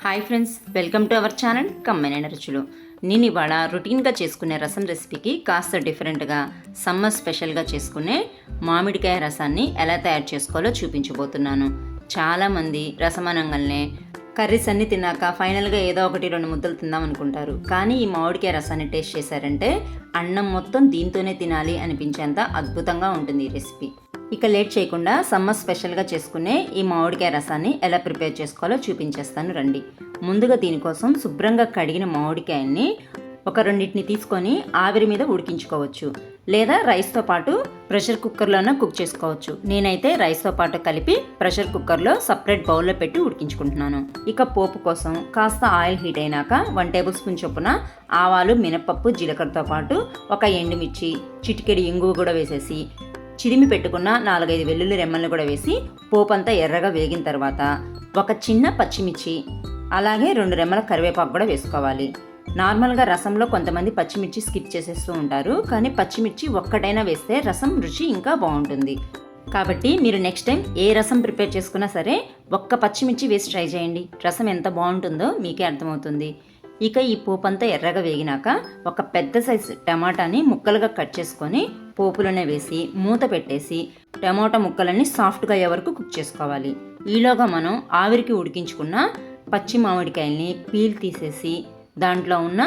Hi friends, welcome to our channel కమ్మనైన రుచులు. నేను ఇవాళ రొటీన్గా చేసుకునే రసం రెసిపీకి కాస్త డిఫరెంట్గా సమ్మర్ స్పెషల్గా చేసుకునే మామిడికాయ రసాన్ని ఎలా తయారు చేసుకోవాలో చూపించబోతున్నాను. చాలామంది రసం అనంగానే కర్రీస్ అన్నీ తిన్నాక ఫైనల్గా ఏదో ఒకటి 2 ముద్దలు తిందాం అనుకుంటారు. కానీ ఈ మామిడికాయ రసాన్ని టేస్ట్ చేశారంటే అన్నం మొత్తం దీంతోనే తినాలి అనిపించేంత అద్భుతంగా ఉంటుంది ఈ రెసిపీ. ఇక లేట్ చేయకుండా సమ్మర్ స్పెషల్గా చేసుకునే ఈ మామిడికాయ రసాన్ని ఎలా ప్రిపేర్ చేసుకోవాలో చూపించేస్తాను రండి. ముందుగా దీనికోసం శుభ్రంగా కడిగిన మామిడికాయన్ని ఒక 2 తీసుకొని ఆవిరి మీద ఉడికించుకోవచ్చు, లేదా రైస్తో పాటు ప్రెషర్ కుక్కర్లోనే కుక్ చేసుకోవచ్చు. నేనైతే రైస్తో పాటు కలిపి ప్రెషర్ కుక్కర్లో సపరేట్ బౌల్లో పెట్టి ఉడికించుకుంటున్నాను. ఇక పోపు కోసం కాస్త ఆయిల్ హీట్ అయినాక 1 టేబుల్ స్పూన్ చొప్పున ఆవాలు, మినపప్పు, జీలకర్రతో పాటు ఒక ఎండుమిర్చి, చిటికెడు ఇంగువ కూడా వేసేసి చిరిమి పెట్టుకున్న 4-5 వెల్లుల్లి రెమ్మలను కూడా వేసి పోపంతా ఎర్రగా వేగిన తర్వాత ఒక చిన్న పచ్చిమిర్చి, అలాగే 2 రెమ్మల కరివేపాకు కూడా వేసుకోవాలి. నార్మల్గా రసంలో కొంతమంది పచ్చిమిర్చి స్కిప్ చేసేస్తూ ఉంటారు, కానీ పచ్చిమిర్చి ఒక్కటైనా వేస్తే రసం రుచి ఇంకా బాగుంటుంది. కాబట్టి మీరు నెక్స్ట్ టైం ఏ రసం ప్రిపేర్ చేసుకున్నా సరే ఒక్క పచ్చిమిర్చి వేసి ట్రై చేయండి, రసం ఎంత బాగుంటుందో మీకే అర్థమవుతుంది. ఇక ఈ పోపంతా ఎర్రగా వేగినాక ఒక పెద్ద సైజు టమాటాని ముక్కలుగా కట్ చేసుకొని పోపులోనే వేసి మూత పెట్టేసి టమాటా ముక్కలన్నీ సాఫ్ట్గా అయ్యే వరకు కుక్ చేసుకోవాలి. ఈలోగా మనం ఆవిరికి ఉడికించుకున్న పచ్చి మామిడికాయల్ని పీల్ తీసేసి దాంట్లో ఉన్న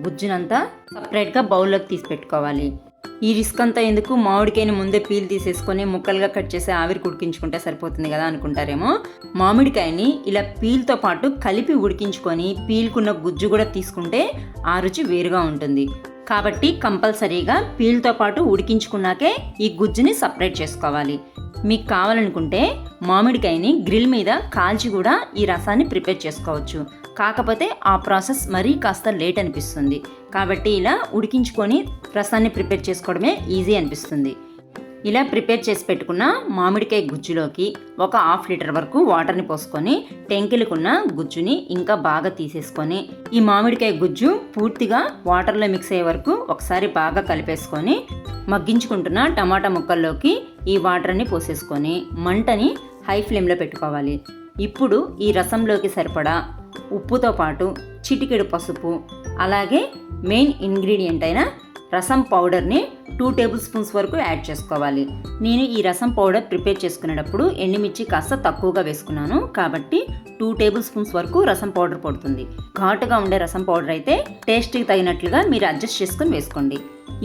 గుజ్జునంతా సపరేట్గా బౌల్లోకి తీసి పెట్టుకోవాలి. ఈ రిస్క్ అంతా ఎందుకు, మామిడికాయని ముందే పీల్ తీసేసుకొని ముక్కలుగా కట్ చేసి ఆవిరికి ఉడికించుకుంటే సరిపోతుంది కదా అనుకుంటారేమో. మామిడికాయని ఇలా పీల్తో పాటు కలిపి ఉడికించుకొని పీల్కున్న గుజ్జు కూడా తీసుకుంటే ఆ రుచి వేరుగా ఉంటుంది. కాబట్టి కంపల్సరీగా పీల్తో పాటు ఉడికించుకున్నాకే ఈ గుజ్జుని సపరేట్ చేసుకోవాలి. మీకు కావాలనుకుంటే మామిడికాయని గ్రిల్ మీద కాల్చి కూడా ఈ రసాన్ని ప్రిపేర్ చేసుకోవచ్చు. కాకపోతే ఆ ప్రాసెస్ మరీ కాస్త లేట్ అనిపిస్తుంది. కాబట్టి ఇలా ఉడికించుకొని రసాన్ని ప్రిపేర్ చేసుకోవడమే ఈజీ అనిపిస్తుంది. ఇలా ప్రిపేర్ చేసి పెట్టుకున్న మామిడికాయ గుజ్జులోకి ఒక 1/2 లీటర్ వరకు వాటర్ని పోసుకొని టెంకిలకున్న గుజ్జుని ఇంకా బాగా తీసేసుకొని ఈ మామిడికాయ గుజ్జు పూర్తిగా వాటర్లో మిక్స్ అయ్యే వరకు ఒకసారి బాగా కలిపేసుకొని మగ్గించుకుంటున్న టమాటా ముక్కల్లోకి ఈ వాటర్ని పోసేసుకొని మంటని హై ఫ్లేమ్లో పెట్టుకోవాలి. ఇప్పుడు ఈ రసంలోకి సరిపడా ఉప్పుతో పాటు చిటికెడు పసుపు, అలాగే మెయిన్ ఇంగ్రీడియంట్ అయిన రసం పౌడర్ని 2 టేబుల్ స్పూన్స్ వరకు యాడ్ చేసుకోవాలి. నేను ఈ రసం పౌడర్ ప్రిపేర్ చేసుకునేటప్పుడు ఎండుమిర్చి కాస్త తక్కువగా వేసుకున్నాను, కాబట్టి 2 టేబుల్ స్పూన్స్ వరకు రసం పౌడర్ పడుతుంది. ఘాటుగా ఉండే రసం పౌడర్ అయితే టేస్ట్కి తగినట్లుగా మీరు అడ్జస్ట్ చేసుకొని వేసుకోండి.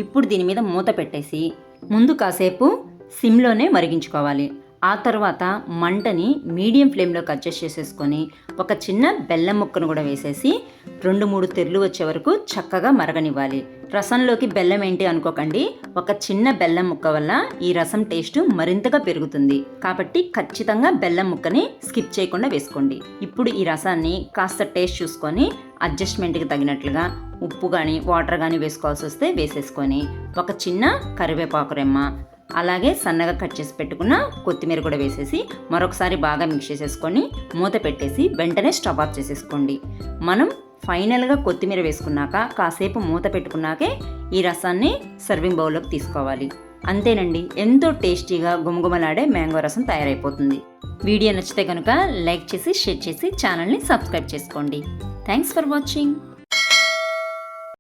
ఇప్పుడు దీని మీద మూత పెట్టేసి ముందు కాసేపు సిమ్లోనే మరిగించుకోవాలి. ఆ తర్వాత మంటని మీడియం ఫ్లేమ్లోకి అడ్జస్ట్ చేసేసుకొని ఒక చిన్న బెల్లం ముక్కను కూడా వేసేసి 2-3 తెరలు వచ్చే వరకు చక్కగా మరగనివ్వాలి. రసంలోకి బెల్లం ఏంటి అనుకోకండి, ఒక చిన్న బెల్లం ముక్క వల్ల ఈ రసం టేస్ట్ మరింతగా పెరుగుతుంది. కాబట్టి ఖచ్చితంగా బెల్లం ముక్కని స్కిప్ చేయకుండా వేసుకోండి. ఇప్పుడు ఈ రసాన్ని కాస్త టేస్ట్ చూసుకొని అడ్జస్ట్మెంట్కి తగినట్లుగా ఉప్పు కానీ వాటర్ కానీ వేసుకోవాల్సి వస్తే వేసేసుకొని ఒక చిన్న కరివేపాకు రెమ్మ, అలాగే సన్నగా కట్ చేసి పెట్టుకున్న కొత్తిమీర కూడా వేసేసి మరొకసారి బాగా మిక్స్ చేసేసుకొని మూత పెట్టేసి వెంటనే స్టవ్ ఆఫ్ చేసేసుకోండి. మనం ఫైనల్గా కొత్తిమీర వేసుకున్నాక కాసేపు మూత పెట్టుకున్నాకే ఈ రసాన్ని సర్వింగ్ బౌల్లోకి తీసుకోవాలి. అంతేనండి, ఎంతో టేస్టీగా గుమగుమలాడే మ్యాంగో రసం తయారైపోతుంది. వీడియో నచ్చితే కనుక లైక్ చేసి షేర్ చేసి ఛానల్ని సబ్స్క్రైబ్ చేసుకోండి. Thanks for watching.